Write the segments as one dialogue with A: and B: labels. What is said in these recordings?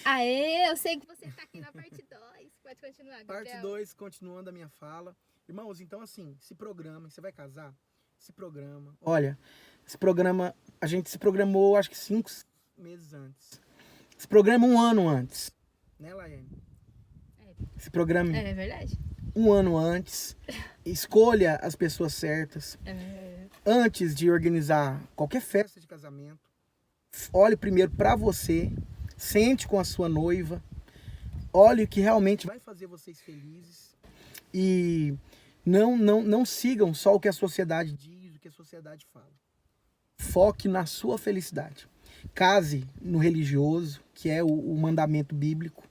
A: Aê, eu sei que você tá aqui na parte 2. Pode continuar, Gabriel.
B: Parte 2, continuando a minha fala. Irmãos, então assim, se programa. Você vai casar? Se programa. Olha, esse programa, a gente se programou acho que 5 meses antes. Se programa um ano antes. Né, Laiane? Se programe
A: É verdade.
B: um ano antes. Escolha as pessoas certas. Antes de organizar qualquer festa de casamento, olhe primeiro para você, sente com a sua noiva, olhe o que realmente vai fazer vocês felizes e não sigam só o que a sociedade diz, o que a sociedade fala. Foque na sua felicidade. Case no religioso, que é o mandamento bíblico.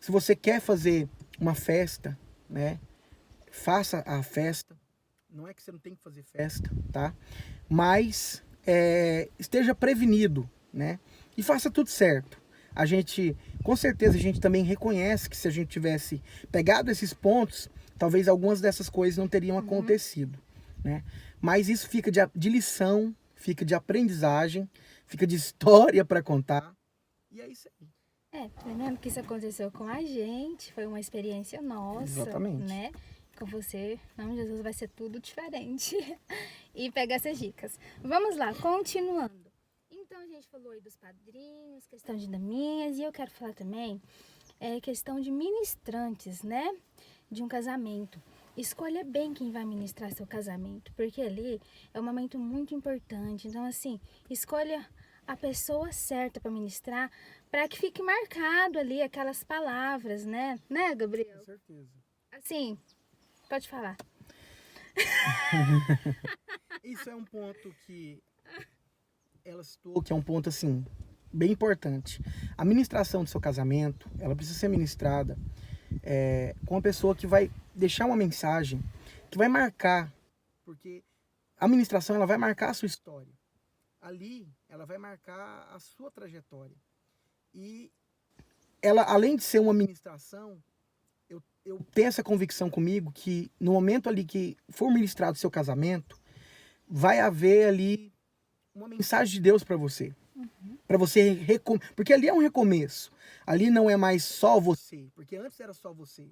B: Se você quer fazer uma festa, né, faça a festa. Não é que você não tem que fazer festa, tá? Mas esteja prevenido, né? E faça tudo certo. A gente, com certeza, a gente também reconhece que se a gente tivesse pegado esses pontos, talvez algumas dessas coisas não teriam acontecido, né? Mas isso fica de lição, fica de aprendizagem, fica de história para contar. E é isso aí.
A: Tá vendo que isso aconteceu com a gente, foi uma experiência nossa,
B: Exatamente.
A: né? Com você, não, Jesus, vai ser tudo diferente. E pega essas dicas. Vamos lá, continuando. Então, a gente falou aí dos padrinhos, questão de daminhas, e eu quero falar também questão de ministrantes, né? De um casamento. Escolha bem quem vai ministrar seu casamento, porque ali é um momento muito importante. Então, assim, escolha a pessoa certa para ministrar, para que fique marcado ali aquelas palavras, né? Né, Gabriel?
B: Com certeza.
A: Assim, pode falar.
B: Isso é um ponto que ela citou, que é um ponto assim bem importante. A ministração do seu casamento, ela precisa ser ministrada com uma pessoa que vai deixar uma mensagem, que vai marcar, porque a ministração ela vai marcar a sua história. Ali, ela vai marcar a sua trajetória. E ela, além de ser uma ministração, eu tenho essa convicção comigo que no momento ali que for ministrado o seu casamento, vai haver ali uma mensagem de Deus para você. Para você porque ali é um recomeço. Ali não é mais só você, porque antes era só você.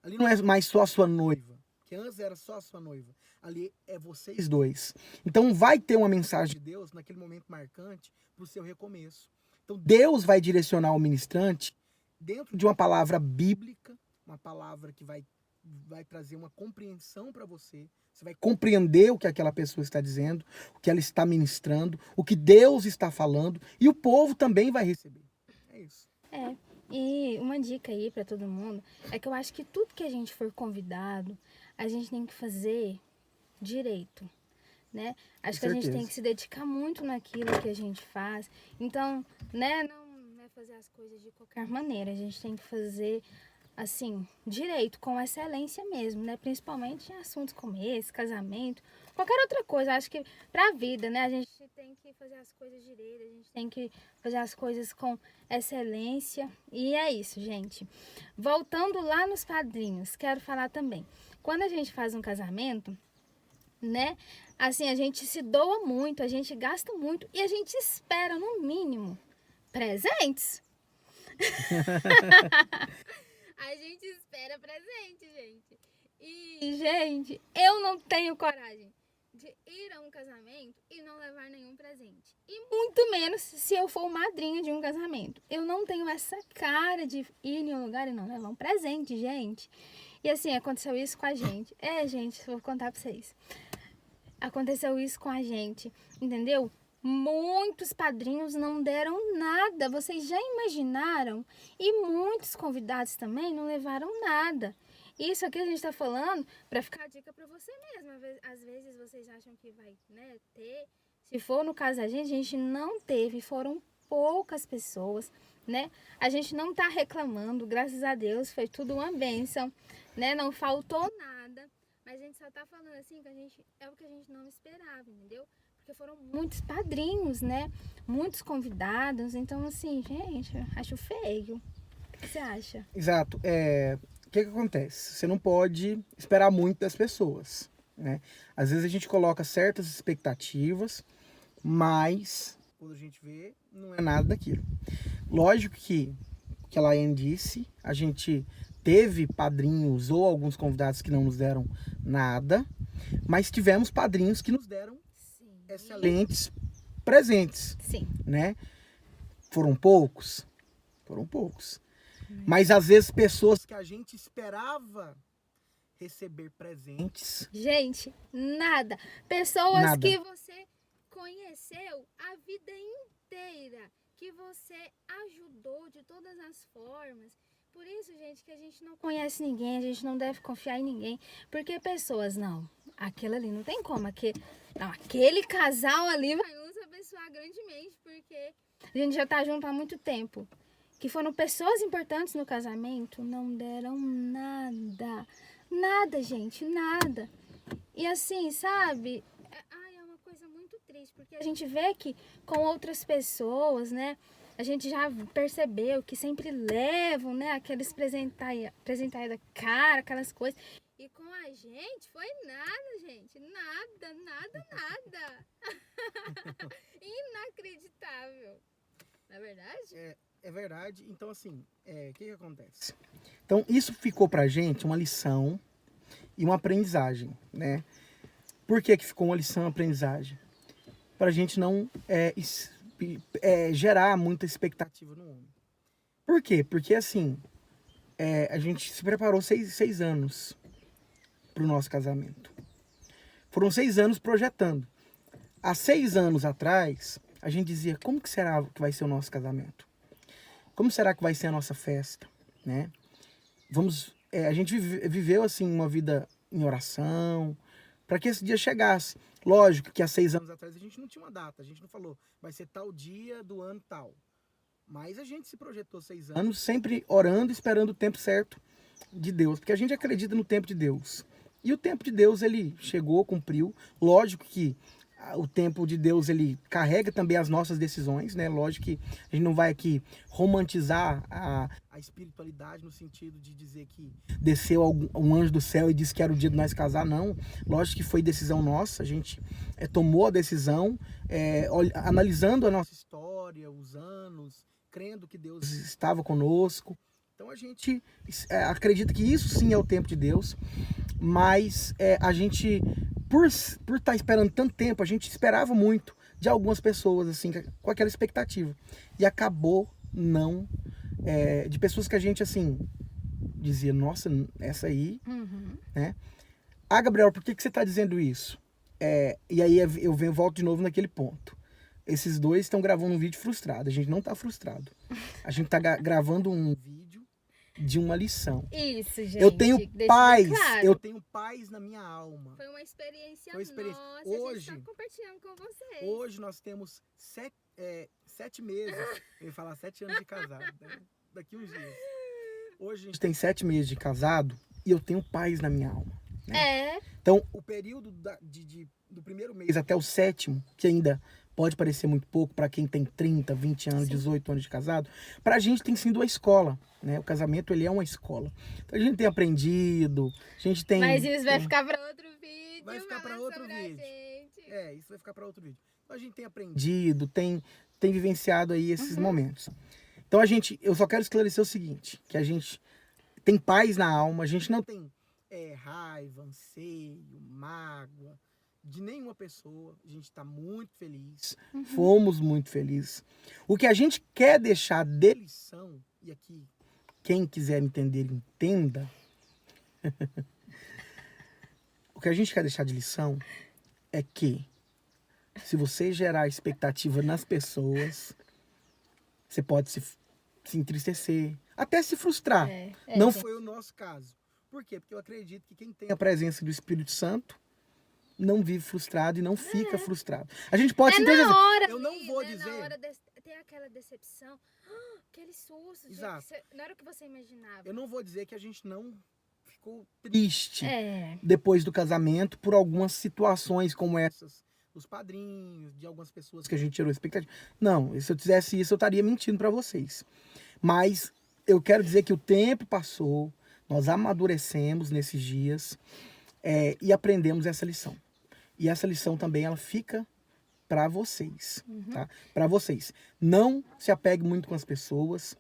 B: Ali não é mais só a sua noiva, que antes era só a sua noiva. Ali é vocês dois. Então vai ter uma mensagem de Deus naquele momento marcante para o seu recomeço. Então Deus vai direcionar o ministrante dentro de uma palavra bíblica, uma palavra que vai trazer uma compreensão para você. Você vai compreender o que aquela pessoa está dizendo, o que ela está ministrando, o que Deus está falando, e o povo também vai receber. É isso.
A: E uma dica aí para todo mundo é que eu acho que tudo que a gente for convidado, a gente tem que fazer direito, né? Acho que a gente tem que se dedicar muito naquilo que a gente faz. Então, né, não é fazer as coisas de qualquer maneira. A gente tem que fazer assim, direito, com excelência mesmo, né? Principalmente em assuntos como esse, casamento, qualquer outra coisa. Acho que pra vida, né? A gente tem que fazer as coisas direito, a gente tem que fazer as coisas com excelência. E é isso, gente. Voltando lá nos padrinhos, quero falar também. Quando a gente faz um casamento, né? Assim, a gente se doa muito, a gente gasta muito e a gente espera, no mínimo, presentes. A gente espera presente, gente. E, gente, eu não tenho coragem de ir a um casamento e não levar nenhum presente. E muito menos se eu for madrinha de um casamento. Eu não tenho essa cara de ir em um lugar e não levar um presente, gente. E assim, aconteceu isso com a gente. Gente, vou contar pra vocês. Aconteceu isso com a gente, entendeu? Muitos padrinhos não deram nada, vocês já imaginaram? E muitos convidados também não levaram nada. Isso aqui a gente está falando para ficar a dica para você mesmo. Às vezes vocês acham que vai, né, ter. Se for no caso da gente, a gente não teve, foram poucas pessoas, né? A gente não tá reclamando, graças a Deus, foi tudo uma bênção, né? Não faltou nada. Mas a gente só tá falando assim que é o que a gente não esperava, entendeu? Porque foram muitos padrinhos, né? Muitos convidados. Então, assim, gente, acho feio. O que você acha?
B: Exato. O que acontece? Você não pode esperar muito das pessoas, né? Às vezes a gente coloca certas expectativas, mas quando a gente vê, não é nada daquilo. Lógico que a Laiane disse, a gente teve padrinhos ou alguns convidados que não nos deram nada, mas tivemos padrinhos que nos deram
A: Sim.
B: excelentes presentes,
A: Sim.
B: né? Foram poucos, mas às vezes pessoas que a gente esperava receber presentes.
A: Gente, nada. Pessoas
B: Nada.
A: que você conheceu a vida inteira, que você ajudou de todas as formas. Por isso, gente, que a gente não conhece ninguém, a gente não deve confiar em ninguém. Porque pessoas, não, aquilo ali não tem como. Aquele casal ali vai nos abençoar grandemente, porque a gente já tá junto há muito tempo. Que foram pessoas importantes no casamento, não deram nada. Nada, gente, nada. E assim, sabe? É uma coisa muito triste, porque a gente vê que com outras pessoas, né? A gente já percebeu que sempre levam, né? Aqueles presentai da cara, aquelas coisas. E com a gente foi nada, gente. Nada, nada, nada. Inacreditável. Não é verdade?
B: É verdade. Então, assim, o que acontece? Então, isso ficou pra gente uma lição e uma aprendizagem, né? Por que ficou uma lição e uma aprendizagem? Pra gente não gerar muita expectativa no homem. Por quê? Porque, assim, a gente se preparou 6 anos pro nosso casamento. Foram 6 anos projetando. Há 6 anos atrás, a gente dizia, como que será que vai ser o nosso casamento? Como será que vai ser a nossa festa, né? A gente viveu assim uma vida em oração para que esse dia chegasse. Lógico que há 6 anos atrás a gente não tinha uma data, a gente não falou vai ser tal dia do ano tal. Mas a gente se projetou 6 anos sempre orando, esperando o tempo certo de Deus, porque a gente acredita no tempo de Deus. E o tempo de Deus ele chegou, cumpriu. Lógico que o tempo de Deus ele carrega também as nossas decisões, né? Lógico que a gente não vai aqui romantizar a espiritualidade no sentido de dizer que desceu um anjo do céu e disse que era o dia de nós casar, não. Lógico que foi decisão nossa, a gente tomou a decisão analisando a nossa história, os anos, crendo que Deus estava conosco. Então a gente acredita que isso sim é o tempo de Deus, mas a gente por estar esperando tanto tempo, a gente esperava muito de algumas pessoas, assim, com aquela expectativa. E acabou não... de pessoas que a gente, assim, dizia, nossa, essa aí, né? Ah, Gabriel, por que você está dizendo isso? E aí eu volto de novo naquele ponto. Esses dois estão gravando um vídeo frustrado. A gente não está frustrado. A gente está gravando um vídeo de uma lição.
A: Isso, gente.
B: Eu tenho paz.
A: Claro.
B: Eu tenho paz na minha alma.
A: Foi uma experiência, nossa.
B: Hoje,
A: a gente tá compartilhando com vocês.
B: Hoje nós temos 7 meses. Eu ia falar 7 anos de casado. Né? Daqui uns dias. Hoje a gente tem 7 meses de casado e eu tenho paz na minha alma. Né? Então, o período do primeiro mês até o 7º, que ainda pode parecer muito pouco para quem tem 30, 20 anos, 18 anos de casado, para a gente tem sido a escola, né? O casamento, ele é uma escola. Então, a gente tem aprendido, a gente tem...
A: Mas isso vai ficar para outro vídeo.
B: Vai ficar para outro vídeo. Isso vai ficar para outro vídeo. Então, a gente tem aprendido, tem vivenciado aí esses momentos. Então, eu só quero esclarecer o seguinte, que a gente tem paz na alma, a gente não tem raiva, anseio, mágoa, de nenhuma pessoa. A gente está muito feliz. Fomos muito felizes. O que a gente quer deixar de lição, e aqui, quem quiser entender, entenda. O que a gente quer deixar de lição é que se você gerar expectativa nas pessoas, você pode se entristecer, até se frustrar. Não foi o nosso caso. Por quê? Porque eu acredito que quem tem a presença do Espírito Santo não vive frustrado e não fica frustrado. A gente pode se
A: na hora,
B: eu não vou dizer.
A: Na hora tem aquela decepção, aquele susto.
B: Exato.
A: Não era o que você imaginava.
B: Eu não vou dizer que a gente não ficou triste depois do casamento por algumas situações como essas dos padrinhos, de algumas pessoas que a gente tirou expectativa. Não, se eu fizesse isso eu estaria mentindo para vocês. Mas eu quero dizer que o tempo passou, nós amadurecemos nesses dias e aprendemos essa lição. E essa lição também, ela fica para vocês, tá? Para vocês. Não se apegue muito com as pessoas,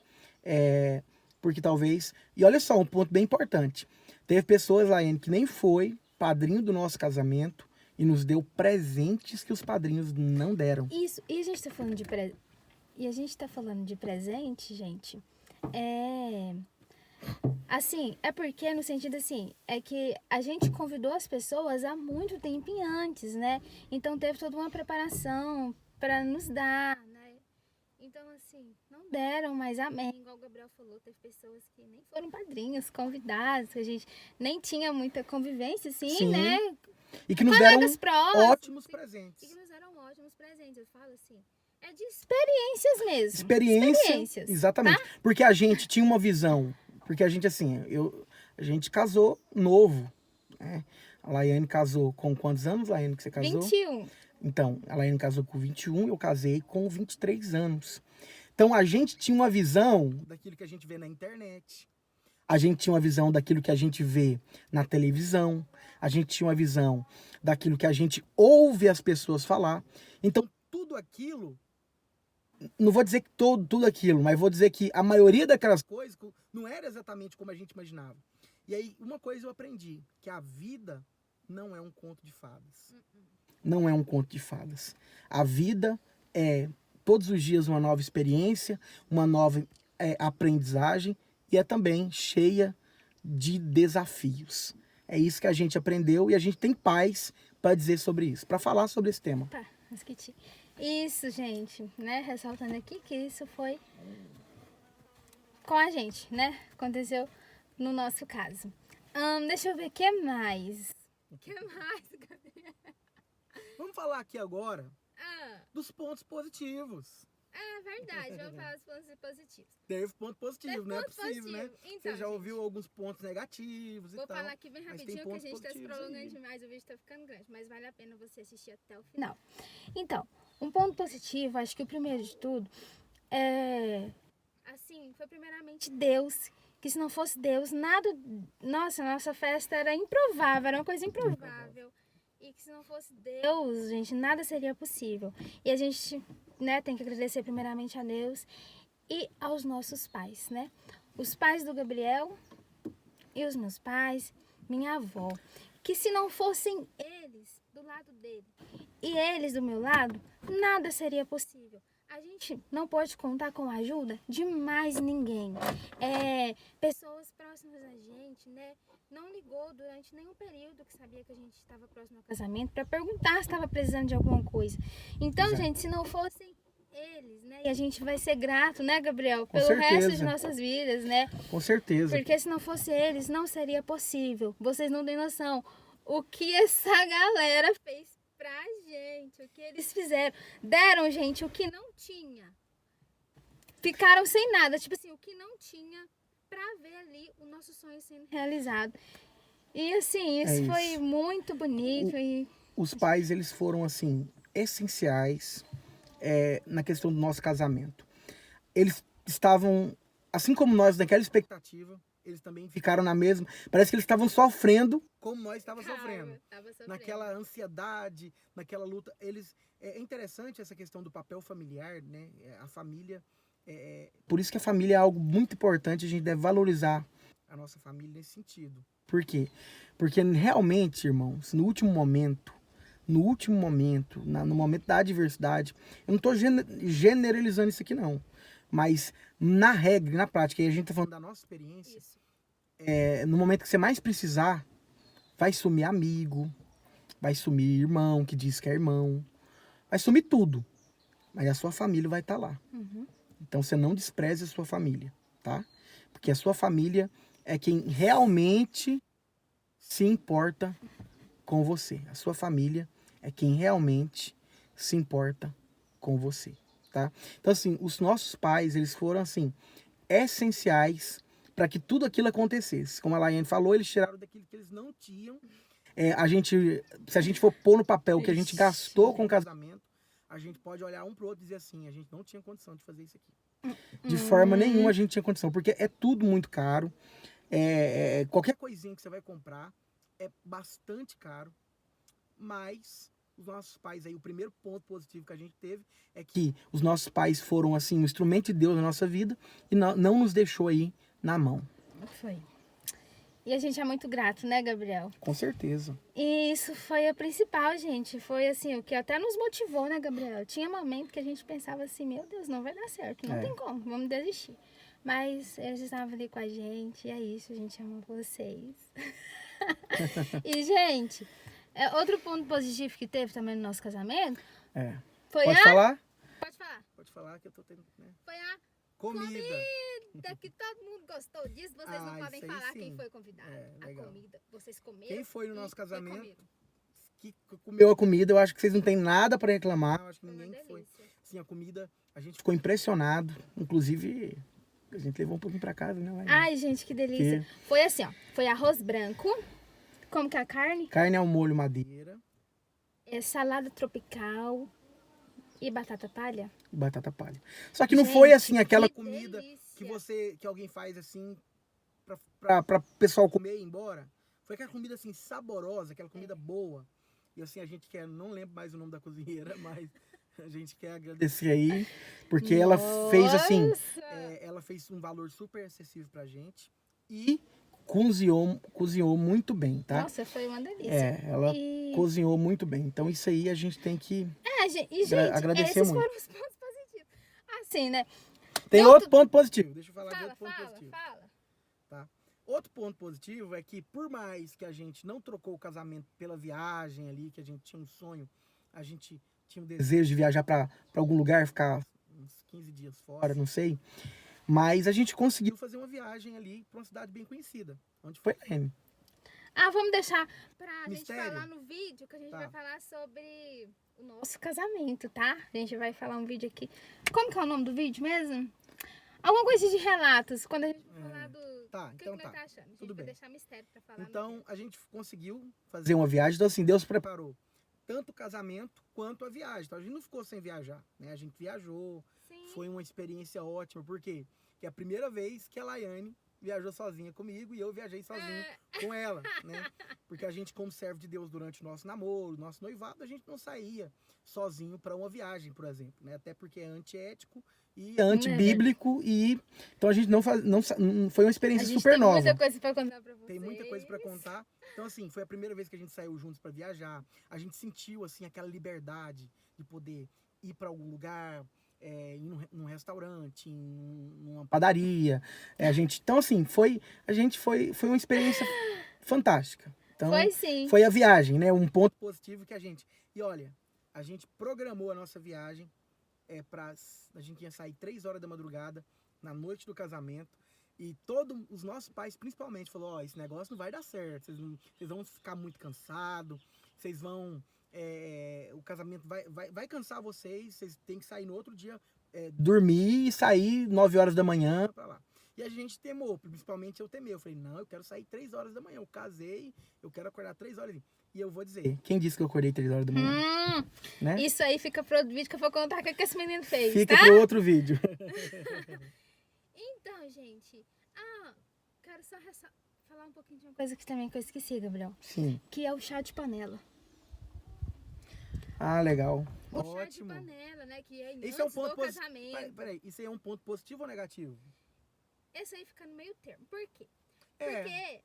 B: porque talvez... E olha só, um ponto bem importante. Teve pessoas, Laiane, que nem foi padrinho do nosso casamento e nos deu presentes que os padrinhos não deram.
A: Isso, e a gente tá falando de presente, gente, assim, é porque no sentido assim, é que a gente convidou as pessoas há muito tempo antes, né? Então teve toda uma preparação para nos dar, né? Então assim, não deram, mas amém, igual o Gabriel falou, teve pessoas que nem foram padrinhos, convidados, que a gente nem tinha muita convivência, assim,
B: Sim.
A: né?
B: E que nos deram
A: próximos,
B: ótimos presentes.
A: E que nos deram ótimos presentes, eu falo assim, é de experiências mesmo.
B: Experiências, exatamente.
A: Tá?
B: Porque a gente tinha uma visão, porque a gente assim, a gente casou novo, né? A Laiane casou com quantos anos, Laiane, que você casou?
A: 21.
B: Então, a Laiane casou com 21, eu casei com 23 anos. Então, a gente tinha uma visão daquilo que a gente vê na internet. A gente tinha uma visão daquilo que a gente vê na televisão. A gente tinha uma visão daquilo que a gente ouve as pessoas falar. Então, tudo aquilo... Não vou dizer que tudo aquilo, mas vou dizer que a maioria daquelas coisas não era exatamente como a gente imaginava. E aí, uma coisa eu aprendi, que a vida não é um conto de fadas. Não é um conto de fadas. A vida é todos os dias uma nova experiência, uma nova aprendizagem e é também cheia de desafios. É isso que a gente aprendeu e a gente tem paz para dizer sobre isso, para falar sobre esse tema.
A: Tá, esqueci. Isso, gente, né? Ressaltando aqui que isso foi com a gente, né? Aconteceu no nosso caso. Deixa eu ver o que mais. O que mais, Gabriel?
B: Vamos falar aqui agora dos pontos positivos.
A: É verdade, vamos falar dos pontos positivos.
B: Teve ponto positivo, não é possível, né?
A: Então,
B: você já ouviu alguns pontos negativos e tal.
A: Vou falar aqui bem rapidinho que a gente tá se prolongando demais, o vídeo tá ficando grande, mas vale a pena você assistir até o final. Então, um ponto positivo, acho que o primeiro de tudo assim, foi primeiramente Deus, que se não fosse Deus, nada, nossa festa era improvável, era uma coisa improvável. E que se não fosse Deus, gente, nada seria possível. E a gente, né, tem que agradecer primeiramente a Deus e aos nossos pais, né? Os pais do Gabriel e os meus pais, minha avó. Que se não fossem eles do lado dele e eles do meu lado, nada seria possível. A gente não pode contar com a ajuda de mais ninguém. Pessoas próximas a gente, né? Não ligou durante nenhum período que sabia que a gente estava próximo ao casamento para perguntar se estava precisando de alguma coisa. Então, exato, gente, se não fossem eles, né? E a gente vai ser grato, né, Gabriel? Pelo resto de nossas vidas, né?
B: Com certeza.
A: Porque se não fosse eles, não seria possível. Vocês não têm noção o que essa galera fez pra gente, o que eles fizeram. Deram, gente, o que não tinha. Ficaram sem nada, tipo assim, o que não tinha, pra ver ali o nosso sonho sendo realizado. E assim, isso foi muito bonito.
B: Os pais, eles foram, assim, essenciais na questão do nosso casamento. Eles estavam, assim como nós, naquela expectativa, eles também ficaram na mesma. Parece que eles estavam sofrendo como nós estávamos sofrendo. Naquela ansiedade, naquela luta. É interessante essa questão do papel familiar, né? A família. Por isso que a família é algo muito importante. A gente deve valorizar a nossa família nesse sentido. Por quê? Porque realmente, irmãos, no último momento, no momento da adversidade, eu não estou generalizando isso aqui, não. Mas na regra, na prática, e a gente está falando da nossa experiência, no momento que você mais precisar, vai sumir amigo, vai sumir irmão, que diz que é irmão, vai sumir tudo. Mas a sua família vai estar lá.
A: Uhum.
B: Então você não despreze a sua família, tá? Porque a sua família é quem realmente se importa com você. A sua família é quem realmente se importa com você, tá? Então, assim, os nossos pais, eles foram, assim, essenciais para que tudo aquilo acontecesse. Como a Laiane falou, eles tiraram daquilo que eles não tinham. Se a gente for pôr no papel o que a gente gastou com o casamento, a gente pode olhar um pro outro e dizer assim, a gente não tinha condição de fazer isso aqui. De forma nenhuma a gente tinha condição, porque é tudo muito caro. Qualquer coisinha que você vai comprar é bastante caro, mas os nossos pais aí, o primeiro ponto positivo que a gente teve é que os nossos pais foram, assim, um instrumento de Deus na nossa vida e não nos deixou aí na mão.
A: Foi. E a gente é muito grato, né, Gabriel?
B: Com certeza.
A: E isso foi a principal, gente. Foi assim, o que até nos motivou, né, Gabriel? Tinha momento que a gente pensava assim, meu Deus, não vai dar certo, não tem como, vamos desistir. Mas eles estavam ali com a gente, e é isso, a gente ama vocês. E, gente, outro ponto positivo que teve também no nosso casamento foi
B: Pode falar?
A: Pode falar.
B: Pode falar que eu tô tendo, né?
A: Foi a
B: Comida.
A: que todo mundo gostou disso. Vocês não podem falar
B: sim.
A: quem foi convidado. A
B: Legal.
A: comida. Vocês comeram.
B: Quem foi no nosso
A: e
B: casamento?
A: comeram.
B: Que comeu a comida, eu acho que vocês não têm nada para reclamar. Eu acho que
A: Foi uma
B: ninguém foi.
A: delícia.
B: Sim, a comida, a gente ficou impressionado. Inclusive, a gente levou um pouquinho para casa, né? Laine?
A: Ai, gente, que delícia. Foi assim, ó. Foi arroz branco. Como que é a carne?
B: Carne ao molho madeira
A: Salada tropical e batata palha.
B: e batata palha. Só que não
A: Gente,
B: foi assim aquela
A: que
B: comida
A: delícia.
B: que alguém faz assim para pessoal comer e ir embora. Foi aquela comida assim saborosa, aquela comida boa. E assim a gente quer, não lembro mais o nome da cozinheira, mas a gente quer agradecer aí, porque ela fez assim, ela fez um valor super acessível pra gente e cozinhou muito bem, tá?
A: Nossa, foi uma delícia.
B: Ela cozinhou muito bem. Então isso aí a gente tem que
A: gente,
B: agradecer
A: esses
B: muito.
A: foram os pontos positivos. Assim, né?
B: Tem outro ponto positivo. Deixa eu falar de outro ponto positivo.
A: Fala.
B: Tá? Outro ponto positivo é que por mais que a gente não trocou o casamento pela viagem ali, que a gente tinha um sonho, a gente tinha um desejo de viajar para algum lugar, ficar uns 15 dias fora, não sei. Mas a gente conseguiu fazer uma viagem ali para uma cidade bem conhecida. Onde foi, Laine?
A: Vamos deixar pra
B: Mistério?
A: gente falar no vídeo, que a gente vai falar sobre o nosso casamento, tá? A gente vai falar um vídeo aqui. Como que é o nome do vídeo mesmo? Alguma coisa de relatos, quando a gente falar do...
B: Tá, então
A: que
B: tá.
A: tá achando? A gente
B: Tudo
A: vai
B: bem.
A: deixar mistério pra falar.
B: Então, a gente conseguiu fazer uma viagem. Então, assim, Deus preparou tanto o casamento quanto a viagem. Então, a gente não ficou sem viajar, né? A gente viajou.
A: Sim.
B: Foi uma experiência ótima. Por quê? Porque é a primeira vez que a Laiane viajou sozinha comigo e eu viajei sozinho com ela, né? Porque a gente, como servo de Deus durante o nosso namoro, nosso noivado, a gente não saía sozinho para uma viagem, por exemplo, né? Até porque é antiético e antibíblico e então a gente não foi uma experiência super nova.
A: Tem muita coisa para contar para vocês.
B: Tem muita coisa para contar. Então assim, foi a primeira vez que a gente saiu juntos para viajar. A gente sentiu assim aquela liberdade de poder ir para algum lugar, ir num restaurante, numa padaria. Então assim, foi uma experiência fantástica. Então,
A: foi sim.
B: Foi a viagem, né? Um ponto positivo que E olha, a gente programou a nossa viagem a gente ia sair 3 horas da madrugada, na noite do casamento, e todos os nossos pais, principalmente, falou, esse negócio não vai dar certo, vocês vão ficar muito cansados, vocês vão... o casamento vai cansar vocês têm que sair no outro dia, dormir e sair 9 horas da manhã pra lá. E a gente temou, principalmente eu temei. Eu falei, não, eu quero sair 3 horas da manhã. Eu casei, eu quero acordar 3 horas. E eu vou dizer, quem disse que eu acordei 3 horas da manhã? Né?
A: Isso aí fica pro outro vídeo que eu vou contar o que esse menino fez,
B: Fica pro outro vídeo.
A: Então, gente, quero só falar um pouquinho de uma coisa que também que eu esqueci, Gabriel.
B: Sim.
A: Que é o chá de panela.
B: Legal.
A: O chá
B: Ótimo.
A: de panela, né? Que é
B: Esse é um ponto
A: casamento.
B: Peraí, isso aí é um ponto positivo ou negativo?
A: Esse aí fica no meio termo. Por quê? Porque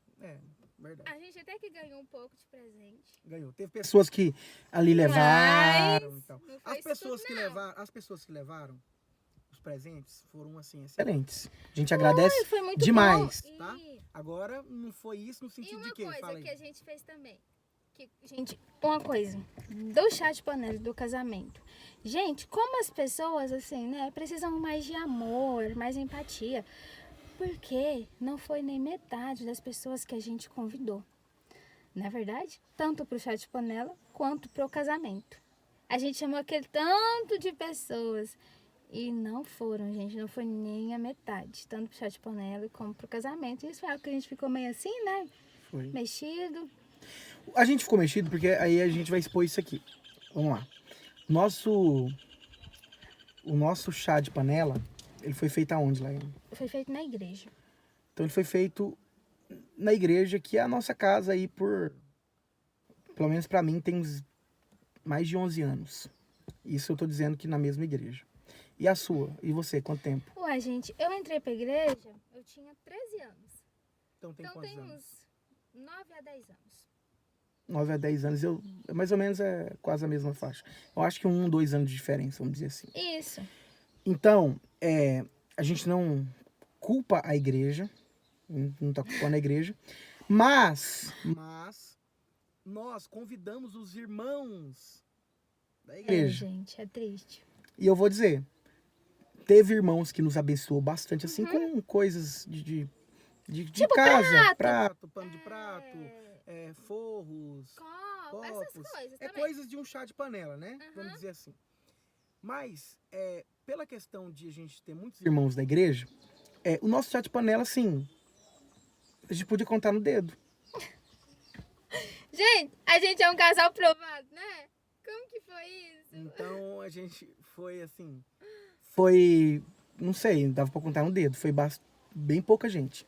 B: verdade.
A: a gente até que ganhou um pouco de presente.
B: Ganhou. Teve pessoas que ali levaram.
A: Mas
B: então.
A: não foi
B: As pessoas que levaram os presentes foram assim excelentes. A gente
A: foi
B: agradece
A: muito
B: demais,
A: bom.
B: tá? Agora não foi isso no sentido de quê?
A: E uma
B: Fala
A: coisa
B: aí.
A: que a gente fez também. Gente, uma coisa, do chá de panela do casamento. Gente, como as pessoas, assim, né, precisam mais de amor, mais empatia. Porque não foi nem metade das pessoas que a gente convidou. Não é verdade? Tanto pro chá de panela quanto pro casamento. A gente chamou aquele tanto de pessoas. E não foram, gente, não foi nem a metade. Tanto pro chá de panela como pro casamento. Isso foi algo que a gente ficou meio assim, né?
B: Foi.
A: Mexido.
B: A gente ficou mexido porque aí a gente vai expor isso aqui. Vamos lá. O nosso chá de panela, ele foi feito aonde, Laiane?
A: Foi feito na igreja.
B: Então ele foi feito na igreja, que é a nossa casa aí pelo menos pra mim, tem uns mais de 11 anos. Isso eu tô dizendo que na mesma igreja. E a sua? E você, quanto tempo?
A: Ué, gente, eu entrei pra igreja, eu tinha 13 anos.
B: Então tem
A: Então
B: quantos
A: tem
B: anos?
A: uns 9 a 10 anos.
B: 9 a 10 anos, mais ou menos é quase a mesma faixa. Eu acho que 1, 2 anos de diferença, vamos dizer assim.
A: Isso.
B: Então, a gente não culpa a igreja, não tá culpando a igreja, mas nós convidamos os irmãos da igreja.
A: Gente, é triste.
B: E eu vou dizer, teve irmãos que nos abençoou bastante, assim, com coisas de
A: Tipo
B: casa,
A: prato.
B: pano de prato, forros,
A: Copo, essas
B: copos.
A: coisas
B: É
A: também.
B: coisas de um chá de panela, né? Vamos dizer assim. Mas, pela questão de a gente ter muitos irmãos da igreja, o nosso chá de panela, assim, a gente podia contar no dedo.
A: Gente, a gente é um casal provado, né? Como que foi isso?
B: Então, a gente foi, assim, não sei, dava pra contar no dedo, foi bem pouca gente.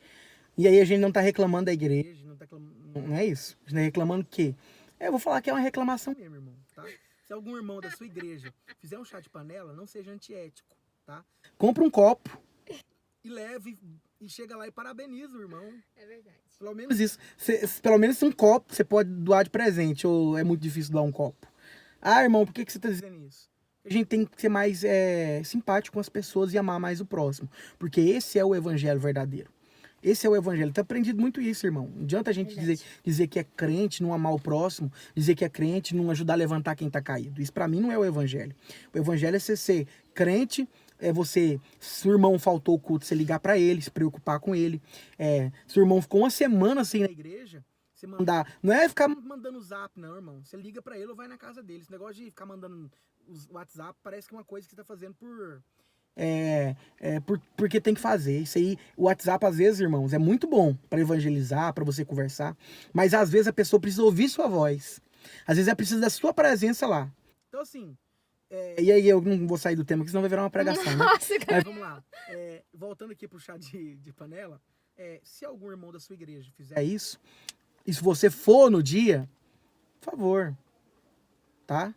B: E aí a gente não tá reclamando da igreja, não é isso. A gente tá reclamando que... eu vou falar que é uma reclamação mesmo, irmão, tá? Se algum irmão da sua igreja fizer um chá de panela, não seja antiético, tá? Compra um copo e leve e chega lá e parabeniza o irmão.
A: É verdade.
B: Pelo menos isso. Pelo menos um copo você pode doar de presente, ou é muito difícil doar um copo. Ah, irmão, por que você tá dizendo isso? A gente tem que ser mais simpático com as pessoas e amar mais o próximo. Porque esse é o evangelho verdadeiro. Esse é o evangelho. Tá aprendido muito isso, irmão. Não adianta a gente dizer que é crente, não amar o próximo, dizer que é crente, não ajudar a levantar quem tá caído. Isso pra mim não é o evangelho. O evangelho é você ser crente, se o irmão faltou o culto, você ligar pra ele, se preocupar com ele. Se o irmão ficou uma semana assim na igreja, você mandar... Não é ficar mandando zap, não, irmão. Você liga pra ele ou vai na casa dele. Esse negócio de ficar mandando os WhatsApp parece que é uma coisa que você tá fazendo porque tem que fazer. Isso aí, o WhatsApp, às vezes, irmãos, é muito bom para evangelizar, para você conversar, mas às vezes a pessoa precisa ouvir sua voz. Às vezes ela precisa da sua presença lá. Então, assim, e aí eu não vou sair do tema, porque senão vai virar uma pregação, né?
A: Nossa,
B: Mas vamos lá. Voltando aqui pro chá de panela, se algum irmão da sua igreja fizer isso, e se você for no dia, por favor, tá?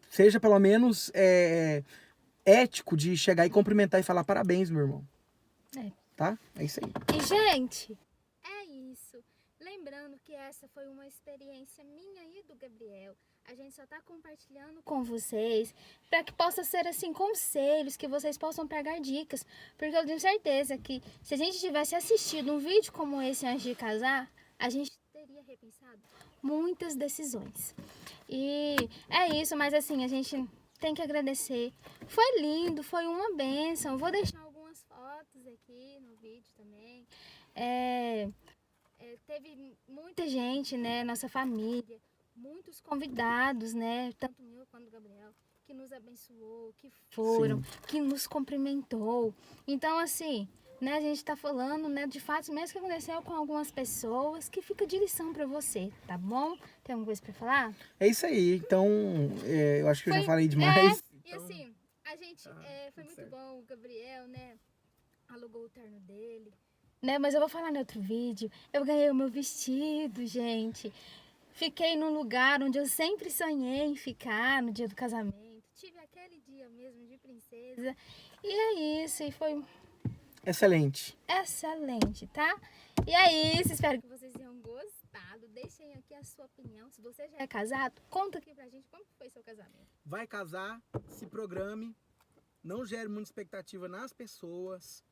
B: Seja pelo menos ético de chegar e cumprimentar e falar parabéns, meu irmão. Tá? É isso aí.
A: E, gente, é isso. Lembrando que essa foi uma experiência minha e do Gabriel. A gente só tá compartilhando com vocês para que possa ser, assim, conselhos, que vocês possam pegar dicas. Porque eu tenho certeza que se a gente tivesse assistido um vídeo como esse antes de casar, a gente teria repensado muitas decisões. E é isso, mas assim, a gente tem que agradecer. Foi lindo, foi uma bênção. Vou deixar algumas fotos aqui no vídeo também. Teve muita gente, né, nossa família, muitos convidados, né, tanto eu quanto o Gabriel, que nos abençoou, que foram, que nos cumprimentou. Então, assim, né, a gente tá falando, né, de fatos mesmo que aconteceu com algumas pessoas, que fica de lição pra você, tá bom? Tem alguma coisa pra falar?
B: É isso aí. Então, eu acho que eu já falei demais.
A: E assim, a gente, foi muito bom, o Gabriel, né, alugou o terno dele, né, mas eu vou falar no outro vídeo. Eu ganhei o meu vestido, gente. Fiquei num lugar onde eu sempre sonhei em ficar no dia do casamento. Tive aquele dia mesmo de princesa. E é isso, e foi
B: excelente,
A: tá? E é isso, espero que vocês tenham gostado. Deixem aqui a sua opinião. Se você já é casado, conta aqui pra gente como foi seu casamento.
B: Vai casar, se programe, não gere muita expectativa nas pessoas.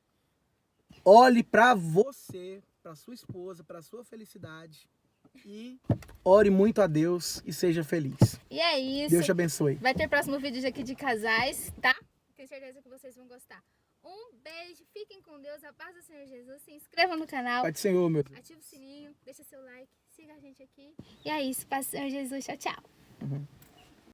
B: Olhe pra você, pra sua esposa, pra sua felicidade. E ore muito a Deus e seja feliz.
A: E é isso.
B: Deus te abençoe.
A: Vai ter próximo vídeo aqui de casais, tá? Tenho certeza que vocês vão gostar. Um beijo, fiquem com Deus, a paz do Senhor Jesus. Se inscreva no canal.
B: Pai do Senhor, meu Deus.
A: Ativa o sininho, deixa seu like, siga a gente aqui. E é isso, paz do Senhor Jesus. Tchau, tchau.